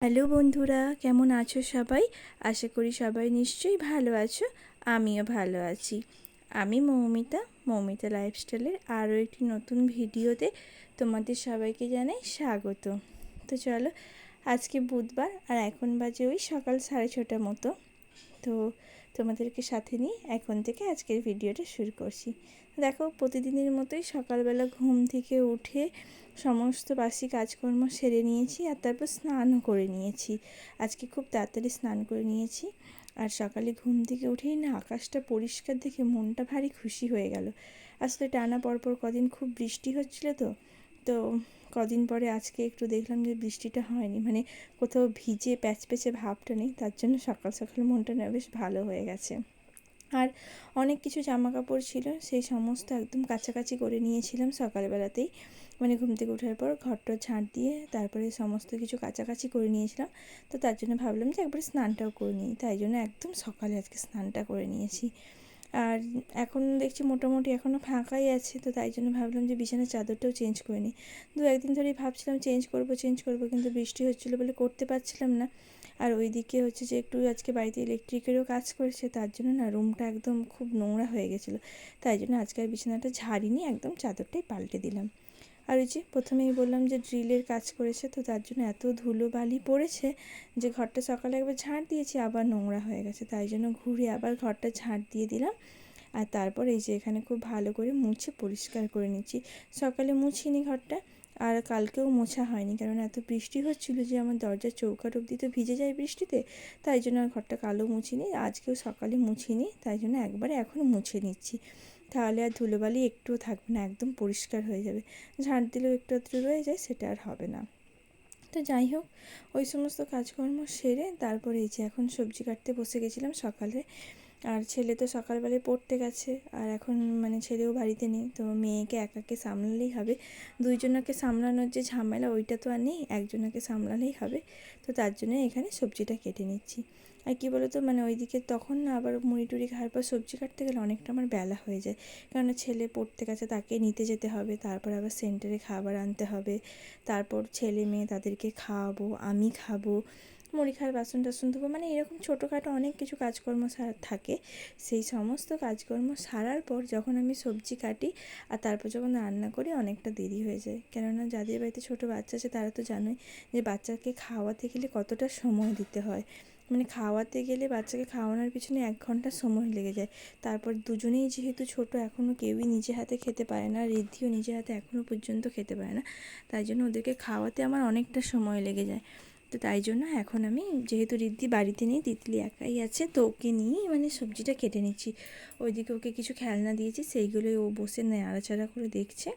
Hello বন্ধুরা, কেমন আছো সবাই? আশা করি সবাই নিশ্চয়ই ভালো আছো। আমিও ভালো আছি। আমি মৌমিতা লাইফস্টাইলের আরও একটি নতুন ভিডিওতে তোমাদের সবাইকে জানাই স্বাগত। তো চলো, আজকে বুধবার আর এখন বাজে ওই সকাল 6:30 মতো। তো তোমাদেরকে সাথে নিয়ে এখন থেকে আজকের ভিডিওটা শুরু করছি। দেখো, প্রতিদিনের মতোই সকালবেলা ঘুম থেকে উঠে সমস্ত বাসি কাজকর্ম সেরে নিয়েছি আর তারপর স্নানও করে নিয়েছি। আজকে খুব তাড়াতাড়ি স্নান করে নিয়েছি। আর সকালে ঘুম থেকে উঠেই না আকাশটা পরিষ্কার দেখে মনটা ভারী খুশি হয়ে গেল। আসলে টানা পরপর কদিন খুব বৃষ্টি হচ্ছিলো তো কদিন পরে আজকে একটু দেখলাম যে বৃষ্টিটা হয়নি, মানে কোথাও ভিজে প্যাচপ্যাচে ভাবটা নেই। তার জন্য সকাল সকাল মনটা না বেশ ভালো হয়ে গেছে। আর অনেক কিছু জামা কাপড় ছিল, সেই সমস্ত একদম কাছাকাছি করে নিয়েছিলাম সকালবেলাতেই, মানে ঘুম থেকে ওঠার পর ঘরটা ঝাঁট দিয়ে তারপরে সমস্ত কিছু কাছাকাছি করে নিয়েছিলাম। তো তার জন্য ভাবলাম যে একবার স্নানটাও করে নিই, তাই জন্য একদম সকালে আজকে স্নানটা করে নিয়েছি। আর এখন দেখছি মোটামুটি এখনও ফাঁকাই আছে, তো তাই জন্য ভাবলাম যে বিছানার চাদরটাও চেঞ্জ করে নিই। 2-1 দিন ধরেই ভাবছিলাম চেঞ্জ করব, কিন্তু বৃষ্টি হচ্ছিলো বলে করতে পারছিলাম না। আর ওইদিকে হচ্ছে যে একটু আজকে বাড়িতে ইলেকট্রিকেরও কাজ করেছে, তার জন্য না রুমটা একদম খুব নোংরা হয়ে গেছিলো। তাই জন্য আজকে আর বিছানাটা ঝাড়িনি, একদম চাদরটাই পাল্টে দিলাম। আর ওই যে প্রথমেই বললাম যে ড্রিলের কাজ করেছে, তো তার জন্য এত ধুলো বালি পড়েছে যে ঘরটা সকালে একবার ঝাঁট দিয়েছি আবার নোংরা হয়ে গেছে। তাই জন্য ঘুরে আবার ঘরটা ঝাঁট দিয়ে দিলাম। আর তারপর এই যে এখানে খুব ভালো করে মুছে পরিষ্কার করে নিচ্ছি। সকালে মুছিনি ঘরটা, আর কালকেও মোছা হয়নি, কারণ এত বৃষ্টি হচ্ছিলো যে আমার দরজার চৌকাঠ অবধি তো ভিজে যায় বৃষ্টিতে। তাই জন্য আর ঘরটা কালো মুছিনি, আজকেও সকালে মুছিনি, তাই জন্য একবারে এখন মুছে নিচ্ছি। তাহলে আর ধুলোবালি একটুও থাকবে না, একদম পরিষ্কার হয়ে যাবে। ঝাঁট দিলেও একটু আধটু রয়ে যায়, সেটা আর হবে না। তো যাই হোক, ওই সমস্ত কাজকর্ম সেরে তারপরে এই যে এখন সবজি কাটতে বসে গেছিলাম সকালে। আর ছেলে তো সকালবেলায় পড়তে গেছে, আর এখন মানে ছেলেও বাড়িতে নেই, তো মেয়েকে একাকে সামলালেই হবে। দুইজনকে সামলানোর যে ঝামেলা ওইটা তো আর নেই, একজনকে সামলালেই হবে। তো তার জন্য এখানে সবজিটা কেটে নিচ্ছি। আর কী বলো তো, মানে ওইদিকে তখন না আবার মুড়ি টুড়ি খাওয়ার পর সবজি কাটতে গেলে অনেকটা আমার বেলা হয়ে যায়, কারণ ছেলে পড়তে গেছে, তাকে নিতে যেতে হবে, তারপর আবার সেন্টারে খাবার আনতে হবে, তারপর ছেলে মেয়ে তাদেরকে খাওয়াবো, আমি খাবো, মুড়ি খাওয়ার বাসন টাসন ধোবো, মানে এরকম ছোটোখাটো অনেক কিছু কাজকর্ম থাকে। সেই সমস্ত কাজকর্ম সারার পর যখন আমি সবজি কাটি আর তারপর যখন রান্না করি অনেকটা দেরি হয়ে যায়, কেননা যাদের বাড়িতে ছোটো বাচ্চা আছে তারা তো জানোই যে বাচ্চাকে খাওয়াতে গেলে কতটা সময় দিতে হয়। মানে খাওয়াতে গেলে বাচ্চাকে খাওয়ানোর পিছনে 1 ঘন্টা সময় লেগে যায়। তারপর দুজনেই যেহেতু ছোটো, এখনও কেউই নিজে হাতে খেতে পারে না, ঋদ্ধিও নিজে হাতে এখনও পর্যন্ত খেতে পারে না, তাই জন্য ওদেরকে খাওয়াতে আমার অনেকটা সময় লেগে যায়। তো তাই জন্য এখন আমি, যেহেতু ঋদ্ধি বাড়িতে নেই, তিতলি একাই আছে, তো ওকে নিয়েই মানে সবজিটা কেটে নিচ্ছি। ওইদিকে ওকে কিছু খেলনা দিয়েছি, সেইগুলোই ও বসে নাড়াচাড়া করে দেখছে,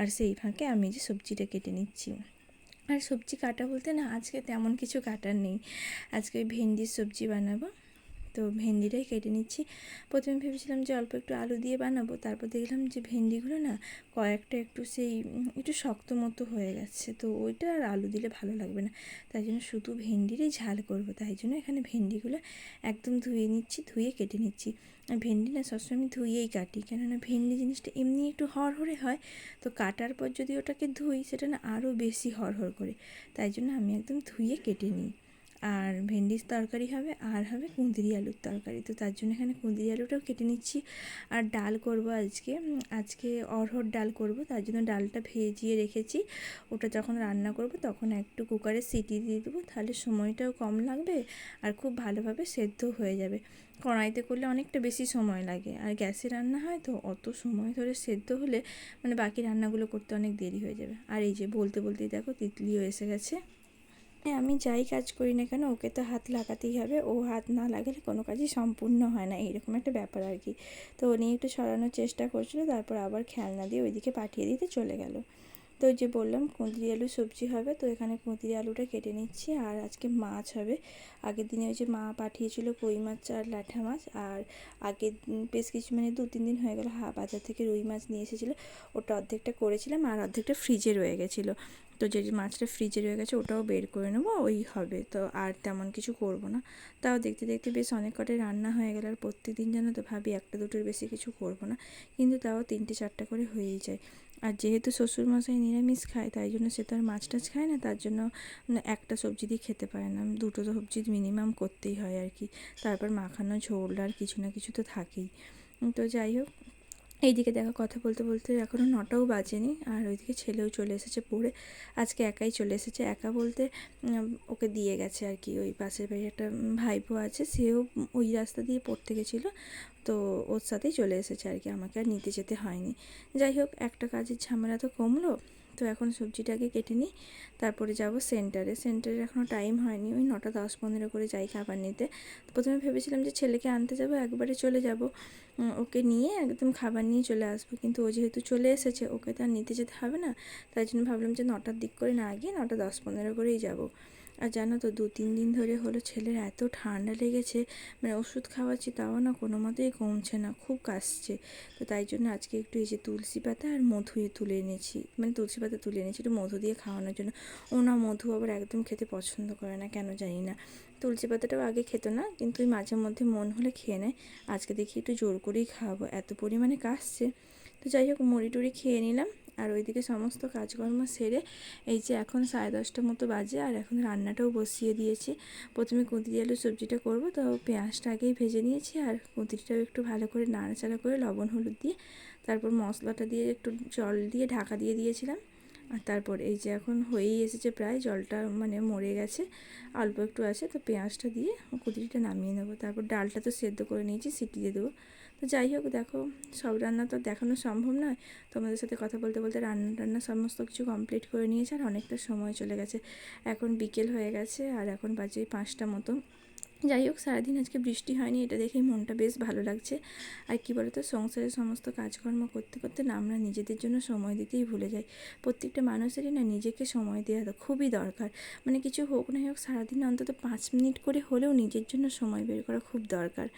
আর সেই ফাঁকে আমি যে সবজিটা কেটে নিচ্ছি। আর সবজি কাটা বলতে না আজকে তেমন কিছু কাটার নেই, আজকে ওই ভেন্ডির সবজি বানাবো, তো ভেন্ডিটাই কেটে নিচ্ছি। প্রথমে ভেবেছিলাম যে অল্প একটু আলু দিয়ে বানাবো, তারপর দেখলাম যে ভেন্ডিগুলো না কয়েকটা একটু একটু শক্ত মতো হয়ে গেছে, তো ওইটা আর আলু দিলে ভালো লাগবে না, তাই জন্য শুধু ভেন্ডিরই ঝাল করব। তাই জন্য এখানে ভেন্ডিগুলো একদম ধুয়ে নিচ্ছি, ধুয়ে কেটে নিচ্ছি। আর ভেন্ডি না সবসময় আমি ধুয়েই কাটি, কেননা ভেন্ডি জিনিসটা এমনি একটু হরহরে হয়, তো কাটার পর যদি ওটাকে ধুই সেটা না আরও বেশি হরহর করে, তাই জন্য আমি একদম ধুয়ে কেটে নিই। আর ভেন্ডির তরকারি হবে, আর হবে কুঁদরি আলুর তরকারি, তো তার জন্য এখানে কুঁদরি আলুটাও কেটে নিচ্ছি। আর ডাল করব আজকে অরহর ডাল করব, তার জন্য ডালটা ভেজিয়ে রেখেছি। ওটা যখন রান্না করব তখন একটু কুকারে সিটি দিয়ে দেবো, তাহলে সময়টাও কম লাগবে আর খুব ভালোভাবে সেদ্ধ হয়ে যাবে। কড়াইতে করলে অনেকটা বেশি সময় লাগে, আর গ্যাসে রান্না হয় তো অত সময় ধরে সেদ্ধ হলে মানে বাকি রান্নাগুলো করতে অনেক দেরি হয়ে যাবে। আর এই যে বলতে বলতেই দেখো তিতলিও এসে গেছে। আমি যাই কাজ করি না কেন ওকে তো হাত লাগাতেই হবে, ও হাত না লাগালে কোনো কাজই সম্পূর্ণ হয় না, এইরকম একটা ব্যাপার আর কি। তো ও নিয়ে একটু সরানোর চেষ্টা করছিলো, তারপর আবার খেলনা দিয়ে ওইদিকে পাঠিয়ে দিতে চলে গেল। তো ওই যে বললাম কুঁদরি আলু সবজি হবে, তো এখানে কুঁদরি আলুটা কেটে নিচ্ছি। আর আজকে মাছ হবে, আগের দিনে ওই যে মা পাঠিয়েছিল কই মাছ আর ল্যাঠা মাছ, আর আগের বেশ কিছু মানে 2-3 দিন হয়ে গেল বাজার থেকে রুই মাছ নিয়ে এসেছিলো, ওটা অর্ধেকটা করেছিলাম আর অর্ধেকটা ফ্রিজে রয়ে গেছিলো। তো যে মাছটা ফ্রিজে রয়ে গেছে ওটাও বের করে নেবো, ওই হবে, তো আর তেমন কিছু করব না। তাও দেখতে দেখতে বেশ অনেক কটাই রান্না হয়ে গেল, আর প্রত্যেক দিন যেন তো ভাবি 1-2টোর বেশি কিছু করব না, কিন্তু তাও 3-4টা করে হয়েই যায়। আর যেহেতু শ্বশুরমশাই নিরামিষ খায়, তাই জন্য সে তো আর মাছ টাছ খায় না, তার জন্য একটা সবজি দিয়ে খেতে পারে না, দুটো সবজি মিনিমাম করতেই হয় আর কি। তারপর মাখানো ঝোল আর কিছু না কিছু তো থাকেই। তো যাই হোক, এইদিকে দেখো কথা বলতে বলতে এখনও 9টাও বাজেনি, আর ওইদিকে ছেলেও চলে এসেছে পড়ে। আজকে একাই চলে এসেছে, একা বলতে ওকে দিয়ে গেছে আর কি। ওই পাশের বাড়ির একটা ভাইপো আছে, সেও ওই রাস্তা দিয়ে পড়তে গেছিলো, তো ওর সাথেই চলে এসেছে আর কি, আমাকে আর নিতে যেতে হয়নি। যাই হোক, একটা কাজের ঝামেলা তো কমলো। তো এখন সবজিটাকে কেটে নিই, তারপরে যাব সেন্টারে। সেন্টারে এখনও টাইম হয়নি, ওই 9টা 10-15 করে যাই খাবার নিতে। প্রথমে ভেবেছিলাম যে ছেলেকে আনতে যাব, একবারে চলে যাব, ওকে নিয়ে একদম খাবার নিয়ে চলে আসবো, কিন্তু ও যেহেতু চলে এসেছে, ওকে তো আর নিতে যেতে হবে না। তাই জন্য ভাবলাম যে 9টার দিক করে না গিয়ে 9টা 10-15 করেই যাব। আর জানো তো, 2-3 দিন ধরে হলো ছেলের এত ঠান্ডা লেগেছে, মানে ওষুধ খাওয়াচ্ছি তাও না কোনো মতেই কমছে না, খুব কাশছে। তো তাই জন্য আজকে একটু এই যে তুলসী পাতা আর মধু তুলে এনেছি, মানে তুলসী পাতা তুলে এনেছি একটু মধু দিয়ে খাওয়ানোর জন্য। ও না মধু আবার একদম খেতে পছন্দ করে না, কেন জানি না। তুলসী পাতাটাও আগে খেত না, কিন্তু ওই মাঝে মধ্যে মন হলে খেয়ে নেয়। আজকে দেখি একটু জোর করেই খাওয়াবো, এত পরিমাণে কাশছে। তো যাই হোক, মুড়ি টুড়ি খেয়ে নিলাম। আর ওইদিকে সমস্ত কাজকর্ম সেরে এই যে এখন 10:30 মতো বাজে, আর এখন রান্নাটাও বসিয়ে দিয়েছি। প্রথমে কুঁদরি আলু সবজিটা করব, তো পেঁয়াজটা আগেই ভেজে নিয়েছি, আর কুঁদরিটাও একটু ভালো করে নাড়াচাড়া করে লবণ হলুদ দিয়ে তারপর মশলাটা দিয়ে একটু জল দিয়ে ঢাকা দিয়ে দিয়েছিলাম। আর তারপর এই যে এখন হয়েই এসেছে প্রায়, জলটা মানে মরে গেছে, অল্প একটু আছে। তো পেঁয়াজটা দিয়ে কুঁদরিটা নামিয়ে নেবো, তারপর ডালটা তো সেদ্ধ করে নিয়েছি, সিটি দিয়ে দেবো। তো যাই হোক, দেখো সব রান্না তো দেখানো সম্ভব নয়। তোমাদের সাথে কথা বলতে বলতে রান্না সমস্ত কিছু কমপ্লিট করে নিয়েছে, আর অনেকটা সময় চলে গেছে। এখন বিকেল হয়ে গেছে, আর এখন বাজে 5টা মতো। যাই হোক, সারাদিন আজকে বৃষ্টি হয়নি, এটা দেখেই মনটা বেশ ভালো লাগছে। আর কী বলতো, সংসারের সমস্ত কাজকর্ম করতে করতে না আমরা নিজেদের জন্য সময় দিতেই ভুলে যাই। প্রত্যেকটা মানুষেরই না নিজেকে সময় দেওয়া খুবই দরকার। মানে কিছু হোক না হোক, সারাদিন অন্তত 5 মিনিট করে হলেও নিজের জন্য সময় বের করা খুব দরকার।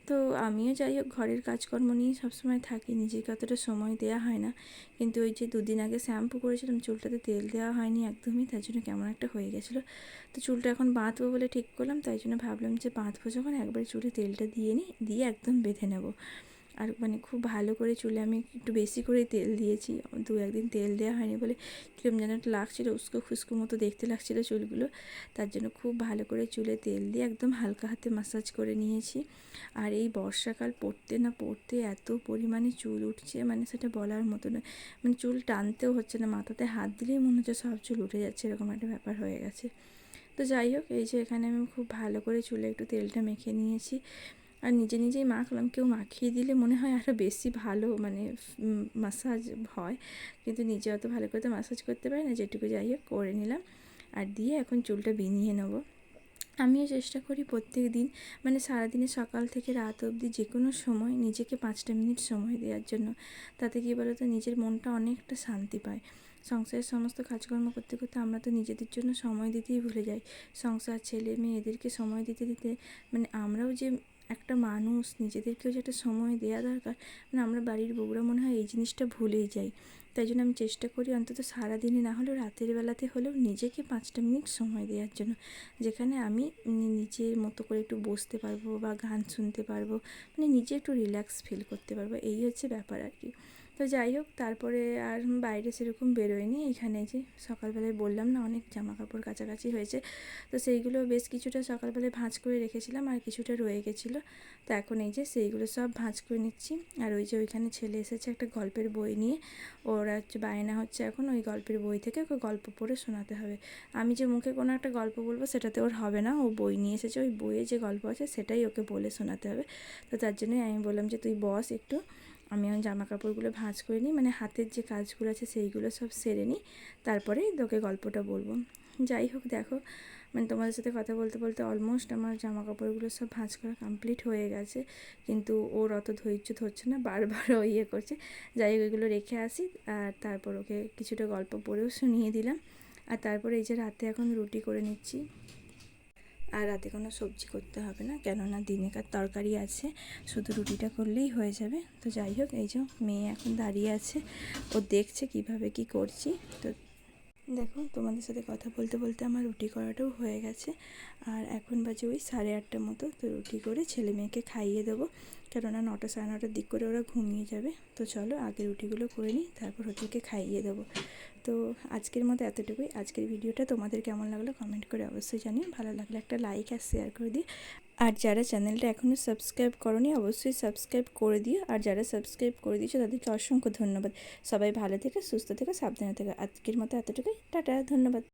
তো আমিও যাই হোক, ঘরের কাজকর্ম নিয়ে সবসময় থাকি, নিজেকে অতটা সময় দেওয়া হয় না। কিন্তু ওই যে 2 দিন আগে শ্যাম্পু করেছিলাম, চুলটাতে তেল দেওয়া হয়নি একদমই, তার জন্য কেমন একটা হয়ে গেছিলো। তো চুলটা এখন বাঁধবো বলে ঠিক করলাম, তাই জন্য ভাবলাম যে বাঁধবো যখন, একবারে চুলে তেলটা দিয়ে নিই, দিয়ে একদম বেঁধে নেবো। আর মানে খুব ভালো করে চুলে আমি একটু বেশি করেই তেল দিয়েছি, 2-1 দিন তেল দেওয়া হয়নি বলে কীরকম যেন একটা লাগছিলো, উস্কো খুস্কো মতো দেখতে লাগছিলো চুলগুলো। তার জন্য খুব ভালো করে চুলে তেল দিয়ে একদম হালকা হাতে ম্যাসাজ করে নিয়েছি। আর এই বর্ষাকাল পড়তে না পড়তে এত পরিমাণে চুল উঠছে, মানে সেটা বলার মতো নয়। মানে চুল টানতেও হচ্ছে না, মাথাতে হাত দিলেই মনে হচ্ছে সব চুল উঠে যাচ্ছে, এরকম একটা ব্যাপার হয়ে গেছে। তো যাই হোক, এই যে এখানে আমি খুব ভালো করে চুলে একটু তেলটা মেখে নিয়েছি, আর নিজে নিজেই মাখলাম। কেউ মাখিয়ে দিলে মনে হয় আরও বেশি ভালো, মানে ম্যাসাজ হয়, কিন্তু নিজে অত ভালো করে তো ম্যাসাজ করতে পারি না, যেটুকু যাই হোক করে নিলাম। আর দিয়ে এখন চুলটা বিনিয়ে নেবো। আমিও চেষ্টা করি প্রত্যেক দিন, মানে সারাদিনে সকাল থেকে রাত অবধি যে কোনো সময় নিজেকে 5টা মিনিট সময় দেওয়ার জন্য। তাতে কী বলো তো, নিজের মনটা অনেকটা শান্তি পায়। সংসারের সমস্ত কাজকর্ম করতে করতে আমরা তো নিজেদের জন্য সময় দিতেই ভুলে যাই। সংসার, ছেলে মেয়ে, এদেরকে সময় দিতে দিতে মানে আমরাও যে একটা মানুষ, নিজেদেরকেও যে একটা সময় দেওয়া দরকার, মানে আমরা বাড়ির বউরা মনে হয় এই জিনিসটা ভুলেই যাই। তাই জন্য আমি চেষ্টা করি অন্তত সারাদিনে না হলেও রাতের বেলাতে হলেও নিজেকে 5টা মিনিট সময় দেওয়ার জন্য, যেখানে আমি নিজের মতো করে একটু বসতে পারবো বা গান শুনতে পারবো, মানে নিজে একটু রিল্যাক্স ফিল করতে পারবো, এই হচ্ছে ব্যাপার আর কি। তো যাই হোক, তারপরে আর বাইরে সেরকম বেরোয়নি। এখানে যে সকালবেলায় বললাম না অনেক জামা কাপড় কাচাকাচি হয়েছে, তো সেইগুলো বেশ কিছুটা সকালবেলায় ভাঁজ করে রেখেছিলাম, আর কিছুটা রয়ে গেছিলো। তো এখন এই যে সেইগুলো সব ভাঁজ করে নিচ্ছি। আর ওই যে ওইখানে ছেলে এসেছে একটা গল্পের বই নিয়ে, ওরা হচ্ছে বায়না হচ্ছে এখন ওই গল্পের বই থেকে ওকে গল্প পড়ে শোনাতে হবে। আমি যে মুখে কোনো একটা গল্প বলবো সেটাতে ওর হবে না, ও বই নিয়ে এসেছে, ওই বইয়ে যে গল্প আছে সেটাই ওকে বলে শোনাতে হবে। তো তার জন্যই আমি বললাম যে তুই বস একটু, আমি এখন জামা কাপড়গুলো ভাঁজ করে নিই, মানে হাতের যে কাজগুলো আছে সেইগুলো সব সেরে নিই, তারপরেই তোকে গল্পটা বলবো। যাই হোক, দেখো মানে তোমাদের সাথে কথা বলতে বলতে অলমোস্ট আমার জামা কাপড়গুলো সব ভাঁজ করা কমপ্লিট হয়ে গেছে, কিন্তু ওর অত ধৈর্য ধরছে না, বারবার ও ইয়ে করছে। যাই হোক, এগুলো রেখে আসি, আর তারপর ওকে কিছুটা গল্প পড়েও শুনিয়ে দিলাম। আর তারপরে এই যে রাতে এখন রুটি করে নিচ্ছি, আর রাতে কোনো সবজি করতে হবে না, কেননা দিনেকার তরকারি আছে, শুধু রুটিটা করলেই হয়ে যাবে। তো যাই হোক, এই যে মেয়ে এখন দাঁড়িয়ে আছে, ও দেখছে কিভাবে কি করছি। তো দেখো, তোমাদের সাথে কথা বলতে বলতে আমার রুটি করাটাও হয়ে গেছে, আর এখন বাজে ওই 8:30 মতো। তো রুটি করে ছেলে মেয়েকে খাইয়ে দেবো, কেননা 9টা সাড়ে 9টার দিক করে ওরা ঘুমিয়ে যাবে। তো চলো আগে রুটিগুলো করে নিই, তারপর ওদেরকে খাইয়ে দেবো। তো আজকের মতো এতটুকুই। আজকের ভিডিওটা তোমাদের কেমন লাগলো কমেন্ট করে অবশ্যই জানিও। ভালো লাগলে একটা লাইক আর শেয়ার করে দিও। আর যারা চ্যানেলটা এখনও সাবস্ক্রাইব করোনি অবশ্যই সাবস্ক্রাইব করে দিও। আর যারা সাবস্ক্রাইব করে দিয়েছো তাদেরকে অসংখ্য ধন্যবাদ। সবাই ভালো থেকে, সুস্থ থেকে, সাবধানে থেকে। আজকের মতো এতটুকুই। টাটা, ধন্যবাদ।